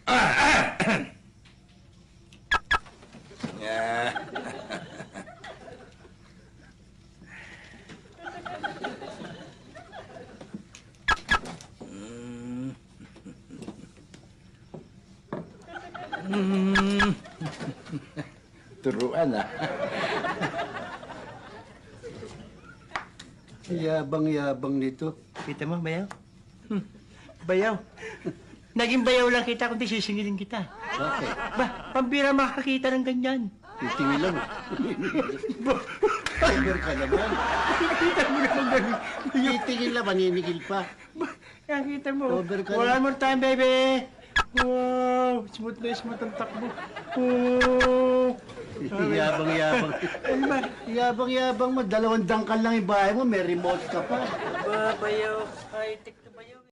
Yeah. Turuan ah. Yabang-yabang nito. Kita mo, bayaw? Bayaw. Naging bayaw lang kita kundi sisingilin kita. Bakit? Ba, pambira makakita ng ganyan. Titingin lang. Over ka naman. Kita mo naman ganun. Titingin lang, maninigil pa. Nakita mo. Over ka One na. more time, baby. Wow, smooth na smooth ang takbo. Oh. Yabang-yabang. Ano ba? Yabang-yabang mo. 2 dangkal lang yung bahay mo. May remote ka pa. Ba, bayaw. High-tech na bayaw.